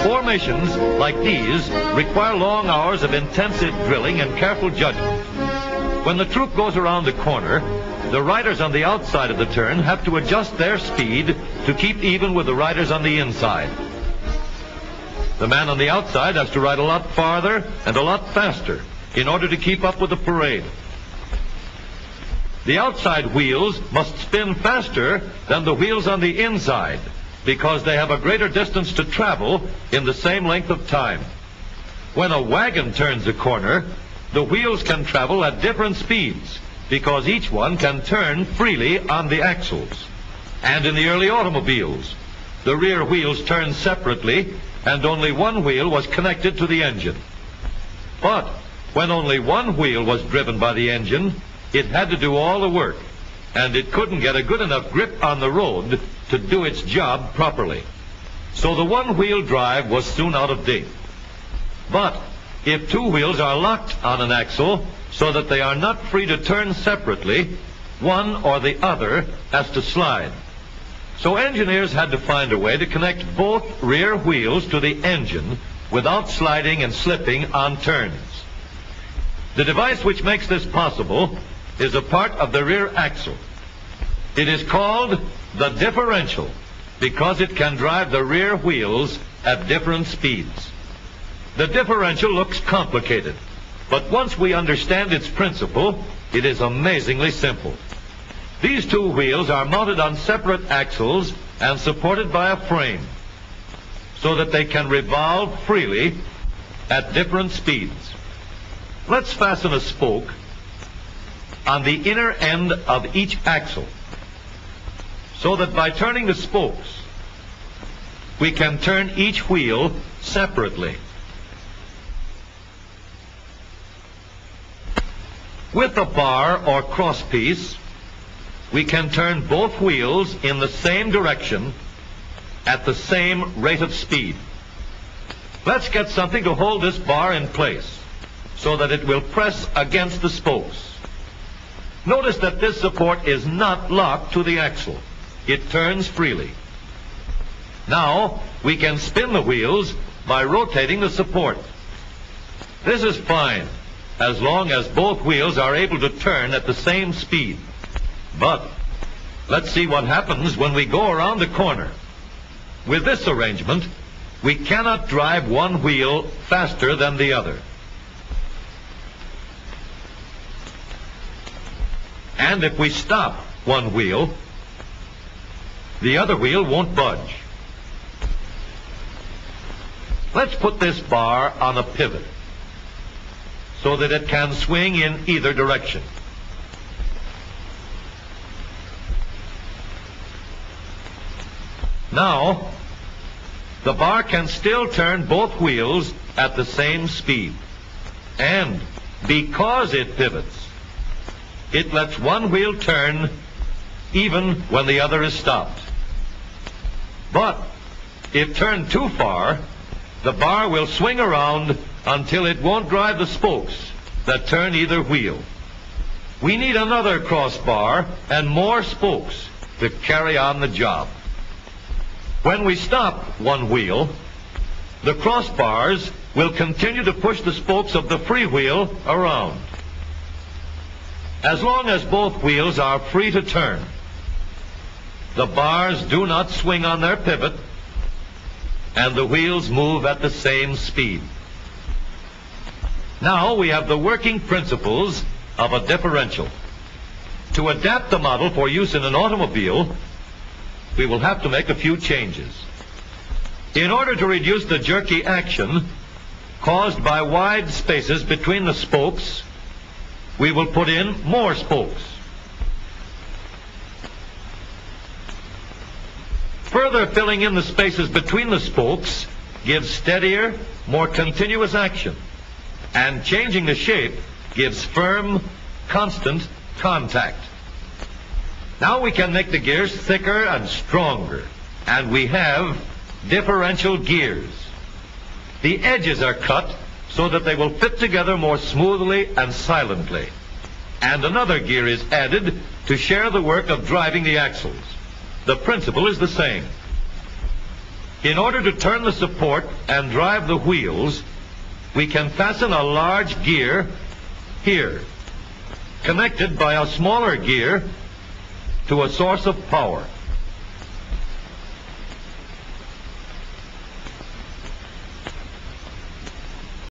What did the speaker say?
Formations like these require long hours of intensive drilling and careful judgment. When the troop goes around the corner, the riders on the outside of the turn have to adjust their speed to keep even with the riders on the inside. The man on the outside has to ride a lot farther and a lot faster in order to keep up with the parade. The outside wheels must spin faster than the wheels on the inside because they have a greater distance to travel in the same length of time. When a wagon turns a corner, the wheels can travel at different speeds because each one can turn freely on the axles. And in the early automobiles, the rear wheels turned separately and only one wheel was connected to the engine. But when only one wheel was driven by the engine, it had to do all the work, and it couldn't get a good enough grip on the road to do its job properly. So the one-wheel drive was soon out of date. But if two wheels are locked on an axle so that they are not free to turn separately, one or the other has to slide. So engineers had to find a way to connect both rear wheels to the engine without sliding and slipping on turns. The device which makes this possible is a part of the rear axle. It is called the differential because it can drive the rear wheels at different speeds. The differential looks complicated, but once we understand its principle, it is amazingly simple. These two wheels are mounted on separate axles and supported by a frame so that they can revolve freely at different speeds. Let's fasten a spoke on the inner end of each axle so that by turning the spokes, we can turn each wheel separately. With a bar or crosspiece, we can turn both wheels in the same direction at the same rate of speed. Let's get something to hold this bar in place so that it will press against the spokes. Notice that this support is not locked to the axle. It turns freely. Now we can spin the wheels by rotating the support. This is fine as long as both wheels are able to turn at the same speed. But let's see what happens when we go around the corner. With this arrangement, we cannot drive one wheel faster than the other. And if we stop one wheel, the other wheel won't budge. Let's put this bar on a pivot so that it can swing in either direction. Now, the bar can still turn both wheels at the same speed. And because it pivots, it lets one wheel turn even when the other is stopped. But if turned too far, the bar will swing around until it won't drive the spokes that turn either wheel. We need another crossbar and more spokes to carry on the job. When we stop one wheel, the crossbars will continue to push the spokes of the free wheel around. As long as both wheels are free to turn, the bars do not swing on their pivot, and the wheels move at the same speed. Now we have the working principles of a differential. To adapt the model for use in an automobile, we will have to make a few changes. In order to reduce the jerky action caused by wide spaces between the spokes, we will put in more spokes. Further filling in the spaces between the spokes gives steadier, more continuous action, and changing the shape gives firm, constant contact. Now we can make the gears thicker and stronger, and we have differential gears. The edges are cut so that they will fit together more smoothly and silently. And another gear is added to share the work of driving the axles. The principle is the same. In order to turn the support and drive the wheels, we can fasten a large gear here, connected by a smaller gear to a source of power.